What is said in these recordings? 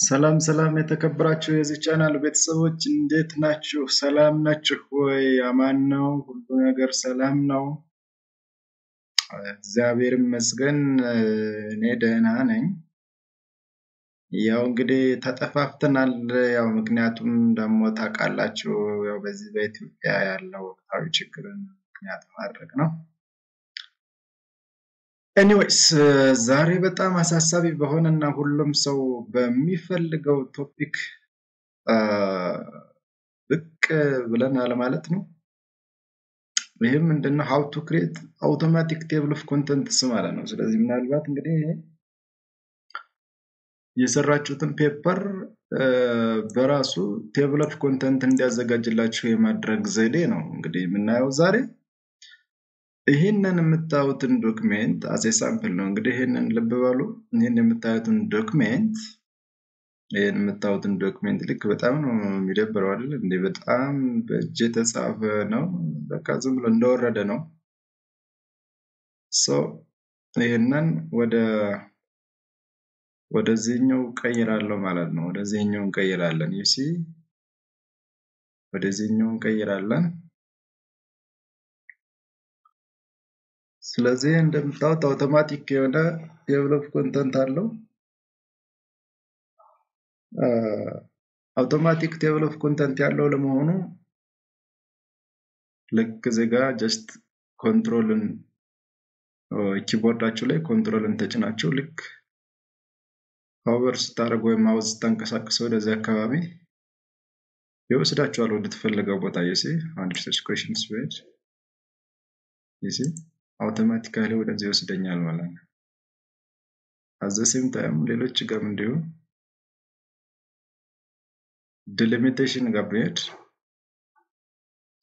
ሰላም ሰላም የተከበራችሁ የዚህ ቻናል ቤተሰቦች እንዴት ናችሁ? ሰላም ናችሁ ወይ? አማን ነው? ሁሉ ነገር ሰላም ነው? እግዚአብሔር ይመስገን እኔ ደህና ነኝ። ያው እንግዲህ ተጠፋፍተናል። ያው ምክንያቱም ደግሞ ታውቃላችሁ ያው በዚህ በኢትዮጵያ ያለው ወቅታዊ ችግርን ምክንያት ማድረግ ነው። ኤኒዌይስ ዛሬ በጣም አሳሳቢ በሆነና ሁሉም ሰው በሚፈልገው ቶፒክ ብቅ ብለናል ማለት ነው። ይሄም ምንድነው how to create automatic table of contents ማለት ነው። ስለዚህ ምናልባት እንግዲህ የሰራችሁትን ፔፐር በራሱ table of content እንዲያዘጋጅላችሁ የማድረግ ዘዴ ነው እንግዲህ የምናየው ዛሬ። ይሄንን የምታዩትን ዶክመንት as a sample ነው እንግዲህ ይሄንን ልብ በሉ። ይሄን የምታዩትን ዶክመንት ልክ በጣም ነው የሚደብረው አይደል? እንዴ በጣም በእጅ የተጻፈ ነው። በቃ ዝም ብሎ እንደወረደ ነው። ሶ ይሄንን ወደዚህኛው ቀይራለሁ ማለት ነው። ወደዚህኛው ቀይራለን you see ወደዚህኛው ቀይራለን። ስለዚህ እንደምታውቁት አውቶማቲክ የሆነ table of content አለው። አውቶማቲክ table of content ያለው ለመሆኑ ልክ እዚህ ጋር just ኮንትሮልን ኪቦርዳችሁ ላይ ኮንትሮልን ተጭናችሁ ልክ ሆቨር ስታደርጉ ወይ ማውዝ ተንቀሳቅሰው ወደዚህ አካባቢ ይወስዳችኋል ወደ ተፈለገው ቦታ you see አንድ questions page you see አውቶማቲካሊ ወደዚህ ይወስደኛል ማለት ነው። at the same time ሌሎች ጋር እንዲሁ delimitation ጋር ብሄድ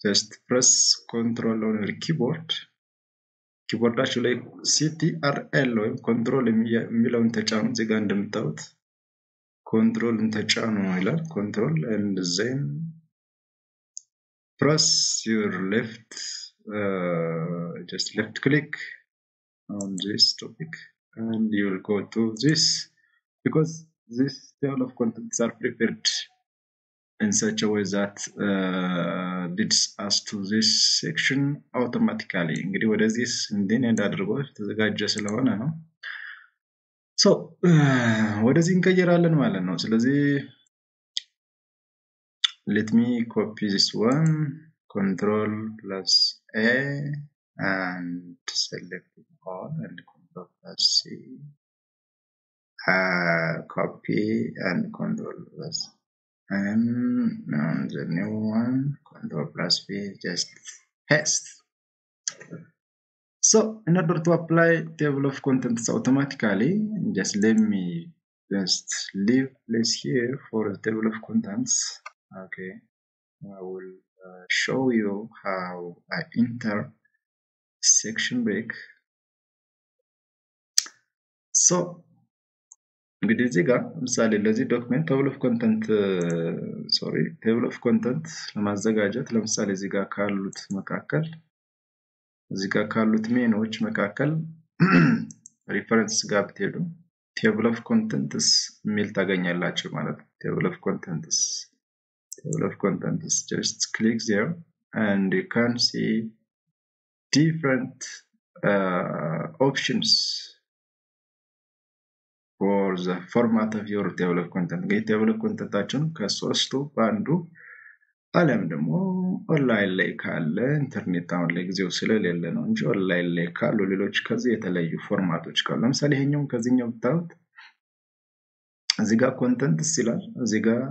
just press control on your ኪቦርዳችሁ ላይ CTRL ወይም ኮንትሮል የሚለውን ተጫኑ። እዚህ ጋር እንደምታዩት ኮንትሮልን ተጫኑ ይላል። ኮንትሮል and then press your just left click on this topic and you will go to this because this table of contents are prepared in such a way that leads us to this section automatically እንግዲህ ወደዚህ እንዴት አድርጎ ተዘጋጀ ስለሆነ ነው። so ወደዚህ እንቀይራለን ማለት ነው። ስለዚህ let me copy this one control plus A and select all and control plus C copy and control plus and the new one control plus V just paste. So in order to apply table of contents automatically, just let me just leave place here for the table of contents. Okay, I will show you how I enter section break. So እንግዲህ እዚህ ጋር ለምሳሌ ለዚህ ዶክመንት table of content ለማዘጋጀት ለምሳሌ እዚህ ጋር ካሉት ሜኖች መካከል ሪፈረንስ ጋር ብትሄዱ table of contents ሚል ታገኛላችሁ ማለት ነው። table of contents just click there and you can see different options for the format of your table of content. ይሄ table of contentታችን ከሶስቱ ባንዱ አለም ደግሞ ኦንላይን ላይ ካለ ኢንተርኔት አሁን ላይ ጊዜው ስለሌለ ነው እንጂ ኦንላይን ላይ ካሉ ሌሎች ከዚህ የተለዩ ፎርማቶች ካሉ ለምሳሌ ይሄኛው ከዚህኛው ብታዩት እዚህ ጋር contents ይላል፣ እዚህ ጋር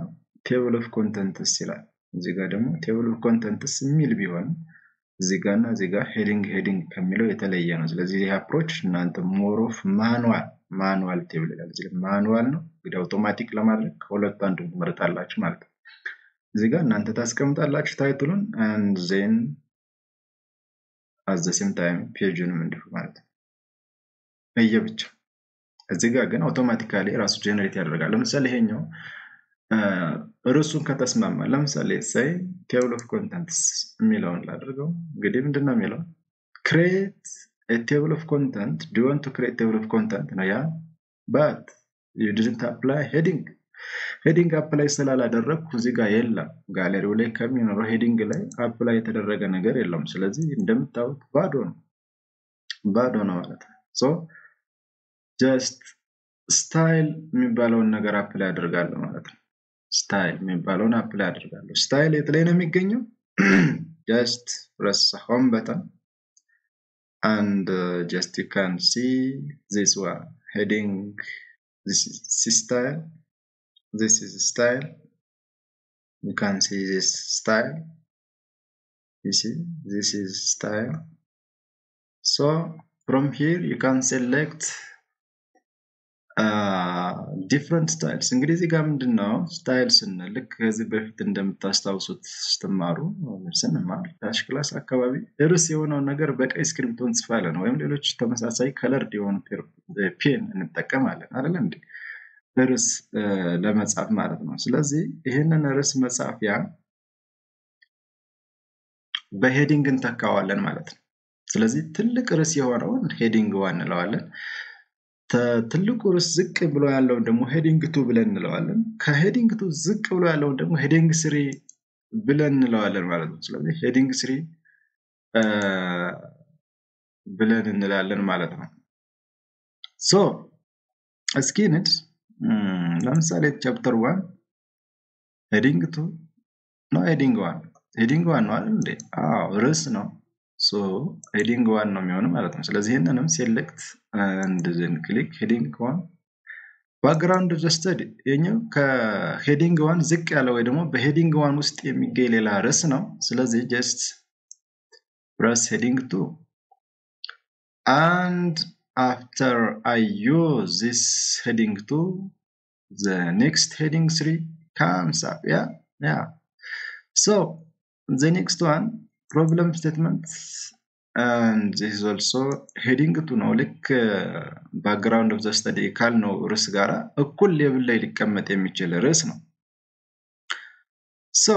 table of contents ይላል፣ እዚህ ጋር ደግሞ table of contents የሚል ቢሆን እዚህ ጋርና እዚህ ጋር heading ከሚለው የተለየ ነው። ስለዚህ ይሄ አፕሮች እናንተ more of ማኑዋል ቴብል ይላል። እዚህ ማኑዋል ነው እንግዲህ አውቶማቲክ ለማድረግ ከሁለት አንዱ ትመርጣላችሁ ማለት ነው። እዚህ ጋር እናንተ ታስቀምጣላችሁ ታይትሉን and then at the same time ፔጁንም እንዲሁ ማለት ነው በየብቻ። እዚህ ጋር ግን አውቶማቲካሊ ራሱ ጀነሬት ያደርጋል። ለምሳሌ ይሄኛው ርዕሱን ከተስማማ ለምሳሌ say table of contents የሚለውን ላድርገው። እንግዲህ ምንድነው የሚለው create a table of content. Do you want to create table of content? No, yeah, but you didn't apply heading. ሄዲንግ አፕላይ ስላላደረኩ እዚህ ጋር የለም ጋለሪው ላይ ከሚኖረው ሄዲንግ ላይ አፕላይ የተደረገ ነገር የለም ስለዚህ እንደምታዩት ባዶ ነው ማለት ነው ሶ just style የሚባለውን ነገር አፕላይ አደርጋለሁ ማለት ነው style የሚባለውን አፕላይ አደርጋለሁ style የት ላይ ነው የሚገኘው just press home button and just you can see this one heading this is style this is style you can see this style you see this is style so from here you can select different styles እንግዲህ እዚህ ጋር ምንድነው ስታይልስ ልክ ከዚህ በፊት እንደምታስታውሱት ስትማሩ ስንማር ታች ክላስ አካባቢ ርዕስ የሆነው ነገር በቀይ ስክሪፕቶ እንጽፋለን ወይም ሌሎች ተመሳሳይ ከለርድ የሆኑ ፔን እንጠቀማለን አይደል እንዴ ርዕስ ለመጻፍ ማለት ነው ስለዚህ ይሄንን ርዕስ መጻፊያ በሄዲንግ እንተካዋለን ማለት ነው ስለዚህ ትልቅ ርዕስ የሆነውን ሄዲንግ 1 እንለዋለን ትልቁ ርዕስ ዝቅ ብሎ ያለው ደግሞ ሄዲንግ 2 ብለን እንለዋለን ከሄዲንግ 2 ዝቅ ብሎ ያለው ደግሞ ሄዲንግ 3 ብለን እንለዋለን ማለት ነው ስለዚህ ሄዲንግ 3 ብለን እንላለን ማለት ነው ሶ እስኪ ለምሳሌ ቻፕተር 1 ሄዲንግ 2 ነው ሄዲንግ 1 ነው አይደል እንዴ ርዕስ ነው so heading 1 ነው የሚሆነው ማለት ነው ስለዚህ ይሄንንም select and then click heading 1 background of the study የኛው ከheading 1 ዝቅ ያለው ወይ ደግሞ በheading 1 ውስጥ የሚገኝ ሌላ ርዕስ ነው ስለዚህ just press heading 2 and after I use this heading 2 the next heading 3 comes up yeah so the next one problem statements and this is also heading 2 ነው ልክ background of the study ካልነው ርዕስ ጋራ እኩል ሌቭል ላይ ሊቀመጥ የሚችል ርዕስ ነው so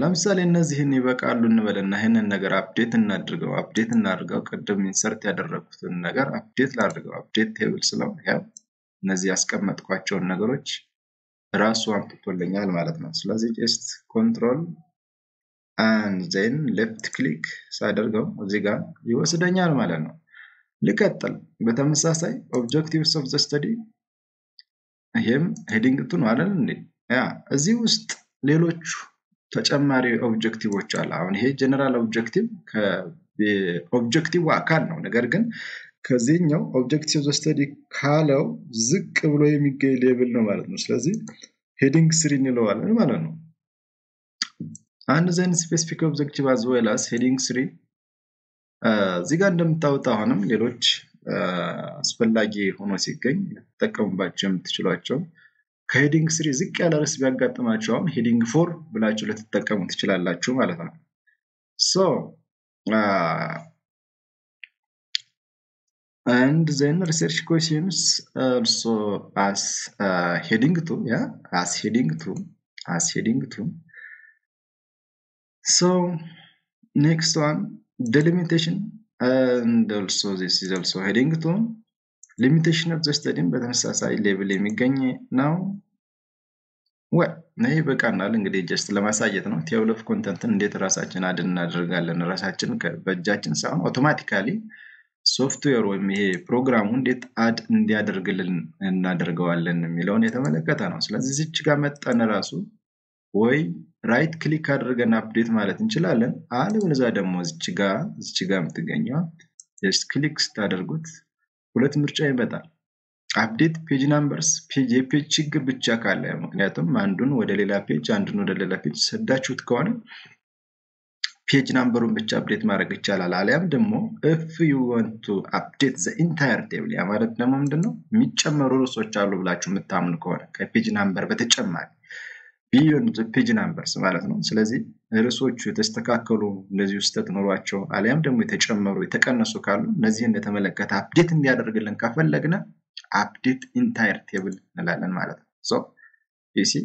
ለምሳሌ እነዚህን ይበቃሉ እንበልና ይሄንን ነገር አፕዴት እናድርገው ቀደም ኢንሰርት ያደረኩትን ነገር አፕዴት ላድርገው አፕዴት ቴብል ስለው ያው እነዚህ ያስቀመጥኳቸው ነገሮች ራሱ አምጥቶልኛል ማለት ነው ስለዚህ just control and then left click ሳደርገው እዚህ ጋር ይወስደኛል ማለት ነው ልቀጥል በተመሳሳይ objectives of the study ይሄም heading 2 ነው አይደል እንዴ ያ እዚህ ውስጥ ሌሎች ተጨማሪ ኦብጀክቲቮች አሉ አሁን ይሄ ጀነራል ኦብጀክቲቭ ከኦብጀክቲቭ አካል ነው ነገር ግን ከዚህኛው objectives of the study ካለው ዝቅ ብሎ የሚገኝ ሌቭል ነው ማለት ነው ስለዚህ heading 3 እንለዋለን ማለት ነው and then specific objective as well as heading 3 እዚህ ጋር እንደምታውቁት አሁንም ሌሎች አስፈላጊ ሆኖ ሲገኝ ተጠቀሙባቸው የምትችሏቸው ከሄዲንግ 3 ዝቅ ያለ ርዕስ ቢያጋጥማቸው አሁን heading 4 ብላችሁ ልትጠቀሙ ትችላላችሁ ማለት ነው so and then research questions also as heading 2 yeah as heading 2 so next one delimitation and also this is also heading 2 limitation of the study በተመሳሳይ ሌቭል የሚገኝ ነው ነይ በቃናል እንግዲህ just ለማሳየት ነው table of content እንዴት ራሳችን አድ እናደርጋለን ራሳችን በእጃችን ሳይሆን አውቶማቲካሊ ሶፍትዌር ወይም ይሄ ፕሮግራሙ እንዴት አድ እንዲያደርግልን እናደርገዋለን የሚለውን የተመለከተ ነው ስለዚህ እዚህ ጋር መጣን ራሱ ወይ ራይት ክሊክ አድርገን አፕዴት ማለት እንችላለን አለበለዚያ ደግሞ እዚህ ጋር የምትገኘው just ክሊክ ስታደርጉት ሁለት ምርጫ ይመጣል አፕዴት ፔጅ ናምበርስ ፔጅ ችግር ብቻ ካለ ምክንያቱም አንዱን ወደ ሌላ ፔጅ ሰዳችሁት ከሆነ ፔጅ ናምበሩን ብቻ አፕዴት ማድረግ ይቻላል አሊያም ደግሞ if you want to update the entire table ያ ማለት ደግሞ ምንድነው የሚጨመሩ ርዕሶች አሉ ብላችሁ የምታምኑ ከሆነ ከፔጅ ናምበር በተጨማሪ beyond the page numbers ማለት ነው ስለዚህ ርዕሶቹ የተስተካከሉ እንደዚህ ውስጥ ተኖሯቸው አሊያም ደግሞ የተጨመሩ የተቀነሱ ካሉ እነዚህን ለተመለከተ አፕዴት እንዲያደርግልን ከፈለግነ update entire table እንላለን ማለት ነው so you see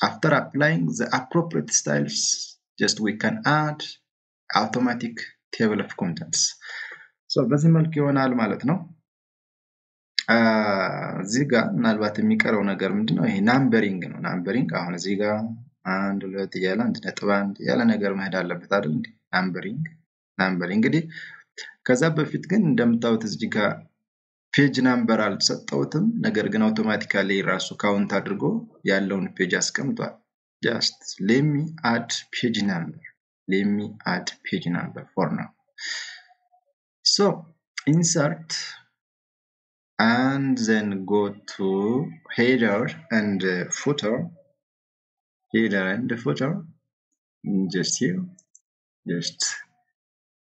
after applying the appropriate styles just we can add automatic table of contents so በዚህ መልኩ ይሆናል ማለት ነው እዚህ ጋር ምናልባት የሚቀረው ነገር ምንድነው? ይሄ ናምበሪንግ ነው። ናምበሪንግ አሁን እዚህ ጋር 1 2 እያለ 1.1 ያለ ነገር መሄድ አለበት አይደል እንዴ? ናምበሪንግ እንግዲህ ከዛ በፊት ግን እንደምታዩት እዚህ ጋር ፔጅ ናምበር አልሰጠውትም። ነገር ግን አውቶማቲካሊ ራሱ ካውንት አድርጎ ያለውን ፔጅ አስቀምጧል። just let me add page number for now. So insert and then go to header and footer. Just here, just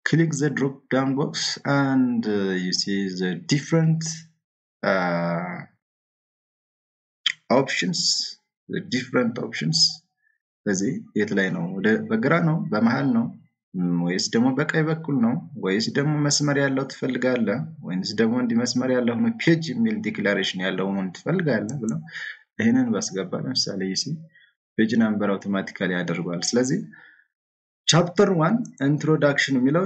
click the drop down box and you see the different options. ስለዚህ የት ላይ ነው? በግራ ነው? በመሃል ነው? ወይስ ደግሞ በቀኝ በኩል ነው? ወይስ ደግሞ መስመር ያለው ትፈልጋለህ? ወይስ ደግሞ እንዲ መስመር ያለው ነው ፔጅ የሚል ዲክላሬሽን ያለው ነው ትፈልጋለህ ብለው ይሄንን ባስገባ ለምሳሌ ይሲ ፔጅ ናምበር አውቶማቲካሊ ያደርጋል። ስለዚህ ቻፕተር 1 ኢንትሮዳክሽን የሚለው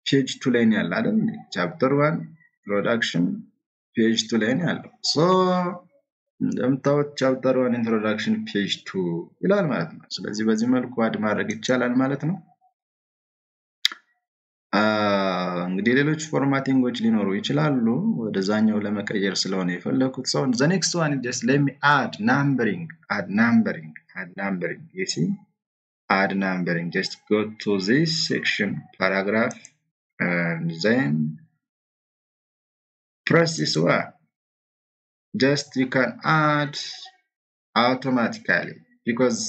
ፔጅ 2 ላይ ነው ያለው አይደል? ቻፕተር 1 ኢንትሮዳክሽን ፔጅ 2 ላይ ነው ያለው። ሶ እንደምታውቁት ቻፕተር 1 ኢንትሮዳክሽን ፔጅ 2 ይላል ማለት ነው። ስለዚህ በዚህ መልኩ አድ ማድረግ ይቻላል ማለት ነው። እንግዲህ ሌሎች ፎርማቲንጎች ሊኖሩ ይችላሉ። ወደዛኛው ለመቀየር ስለሆነ የፈለኩት ሰው the next one is just let me add numbering. You see, add numbering. Just go to this section, paragraph, and then press this one. Just you can add automatically because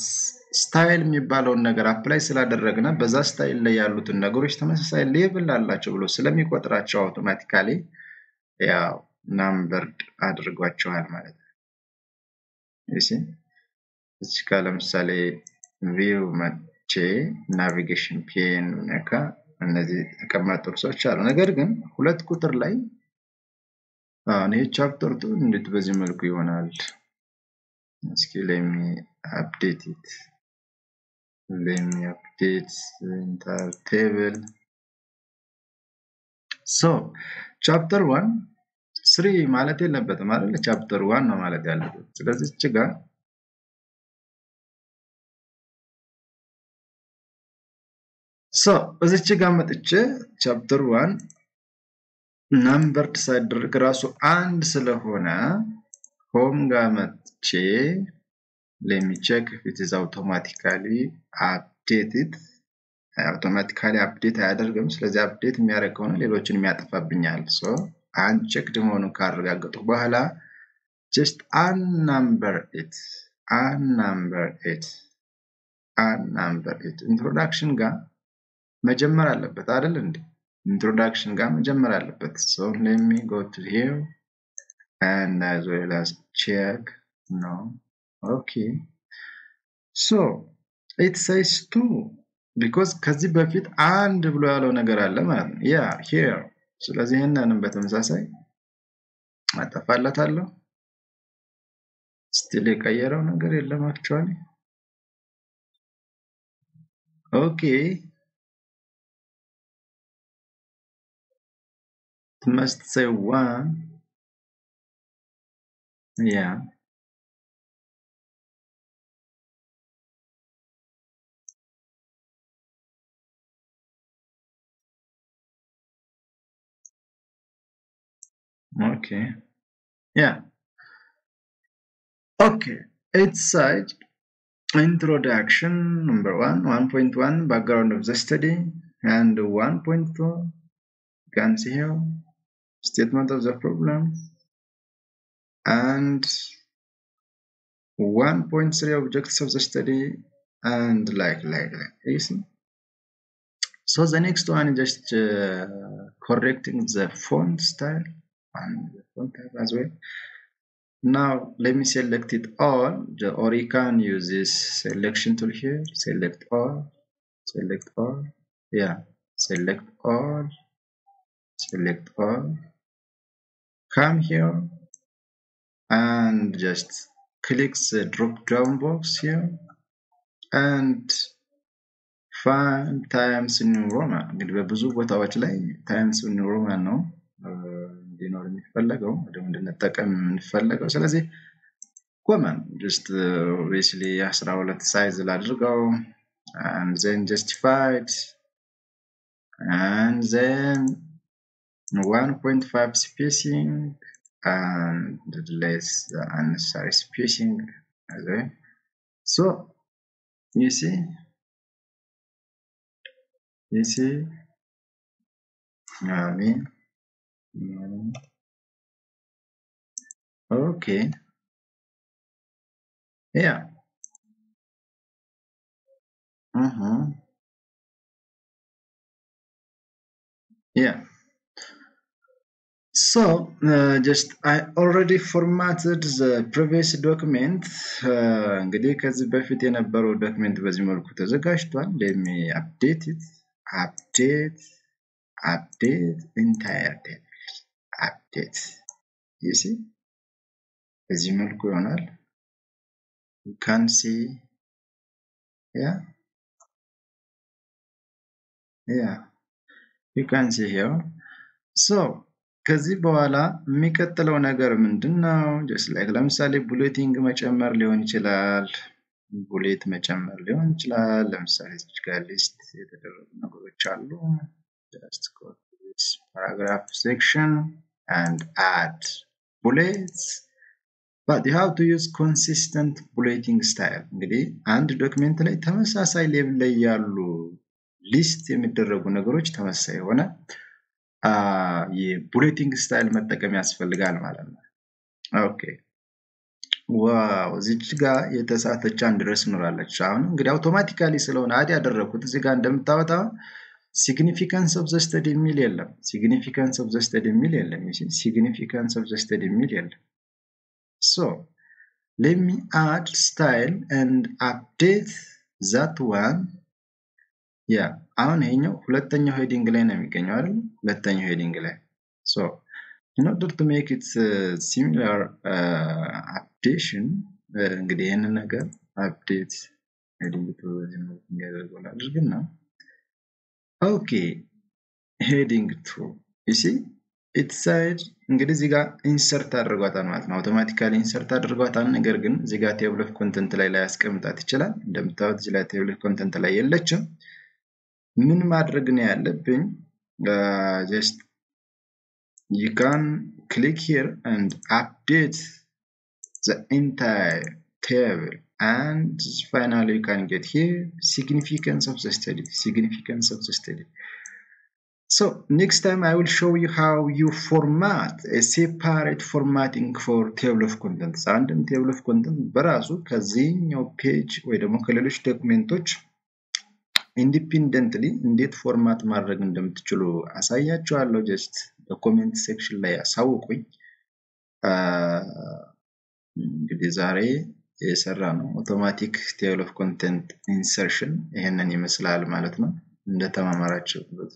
ስታይል የሚባለውን ነገር አፕላይ ስላደረግና በዛ ስታይል ላይ ያሉትን ነገሮች ተመሳሳይ ሌቭል አላቸው ብሎ ስለሚቆጥራቸው አውቶማቲካሊ ያው ናምበርድ አድርጓቸዋል ማለት ነው። እሺ እዚህ ጋር ለምሳሌ ቪው መቼ ናቪጌሽን ፔን ነካ እነዚህ ተቀማጡ ርዕሶች አሉ። ነገር ግን 2 ቁጥር ላይ ይሄ ቻፕተር 2 እንዴት በዚህ መልኩ ይሆናል? እስኪ let me update the entire table. So chapter 1 3 ማለት የለበትም አይደል? chapter 1 ነው ማለት ያለበት። ስለዚህ እዚህ ጋር እዚህ ጋር መጥቼ chapter 1 numbered ሳይደረግ ራሱ 1 ስለሆነ ሆም ጋር መጥቼ let me check if it is automatically updated. automatically update አያደርግም። ስለዚህ update የሚያደርግ ከሆነ ሌሎችን የሚያጠፋብኛል። so unchecked መሆኑን ካረጋገጥኩ በኋላ just unnumber it. introduction ጋር መጀመር አለበት አይደል እንዴ? introduction ጋር መጀመር አለበት። so let me go to here and as well as check no. Okay, so it says 2 because ከዚህ በፊት አንድ ብሎ ያለው ነገር አለ ማለት ነው። yeah here ስለዚህ እናንም በተመሳሳይ አጠፋላታለሁ። still የቀየረው ነገር የለም actually. okay, it must say 1. yeah okay, yeah okay. It's side introduction number 1.1 background of the study and 1.2 you can see here statement of the problem and 1.3 objectives of the study and like you see. So the next one is just correcting the font style and the font type as well. Now let me select it all, or you can use this selection tool here. Select all, yeah, select all, come here and just click the drop down box here and find times new roman. እንግዲህ በብዙ ቦታዎች ላይ times new roman ነው እንዲኖር የሚፈልገው ወደም እንድንጠቀም የምንፈልገው ስለዚህ common just basically 12 size ላድርገው and then justified and then 1.5 spacing and less unnecessary spacing okay so you see I mean okay yeah yeah so just I already formatted the previous document እንግዲህ ከዚህ በፊት የነበረው ዶክመንት በዚህ መልኩ ተዘጋጅቷል let me update it update entire table update you see በዚህ መልኩ ይሆናል you can see yeah you can see here so ከዚህ በኋላ የሚከተለው ነገር ምንድነው just like ለምሳሌ ቡሌቲንግ መጨመር ሊሆን ይችላል ቡሌት መጨመር ሊሆን ይችላል ለምሳሌ እዚህ ጋር ሊስት የተደረጉ ነገሮች አሉ just go to this paragraph section and add bullets but you have to use consistent bulleting style እንግዲህ አንድ ዶክመንት ላይ ተመሳሳይ ሌቭል ላይ ያሉ ሊስት የሚደረጉ ነገሮች ተመሳሳይ ሆነ የቡሌቲንግ ስታይል መጠቀም ያስፈልጋል ማለት ነው ኦኬ ዋው እዚህ ጋር የተሳተች አንድ ርዕስ ኖራለች አሁን እንግዲህ አውቶማቲካሊ ስለሆነ አድ ያደረኩት እዚህ ጋር እንደምታወጣው significance of the study የሚል የለም significance of the study የሚል የለም significance of the study የሚል የለም so let me add style and update that one yeah አሁን ይሄኛው ሁለተኛው ሄዲንግ ላይ ነው የሚገኘው አይደል ሁለተኛው ሄዲንግ ላይ so in order to make it similar updation እንግዲህ ይሄንን ነገር update ሄዲንግ to እንገርገው አድርግና okay heading 2 you see it said እንግዲህ እዚህ ጋር ኢንሰርት አድርጓታል ማለት ነው አውቶማቲካሊ ኢንሰርት አድርጓታል ነገር ግን እዚህ ጋር ቴብል ኦፍ ኮንቴንት ላይ ያስቀምጣት ይችላል እንደምታዩት እዚህ ላይ ቴብል ኦፍ ኮንቴንት ላይ የለችም ምን ማድረግ ነው ያለብኝ just you can click here and update the entire table and finally you can get here significance of the study so next time I will show you how you format a separate formatting for table of contents and table of contents በራሱ ከዚህኛው ፔጅ ወይ ደግሞ ከሌሎች ዶክመንቶች independently እንዴት ፎርማት ማድረግ እንደምትችሉ አሳያችኋለሁ just በኮሜንት ሴክሽን ላይ አሳውቁኝ እንግዲህ ዛሬ የሰራ ነው አውቶማቲክ ቴብል ኦፍ ኮንቴንት ኢንሰርሽን ይሄንን ይመስላል ማለት ነው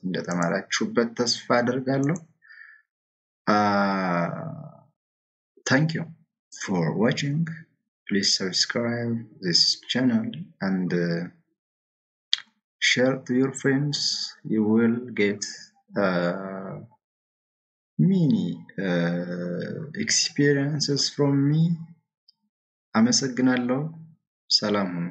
እንደተማራችሁበት ተስፋ አደርጋለሁ thank you for watching please subscribe this channel and share to your friends you will get many experiences from me አመሰግናለሁ ሰላም ሁኑ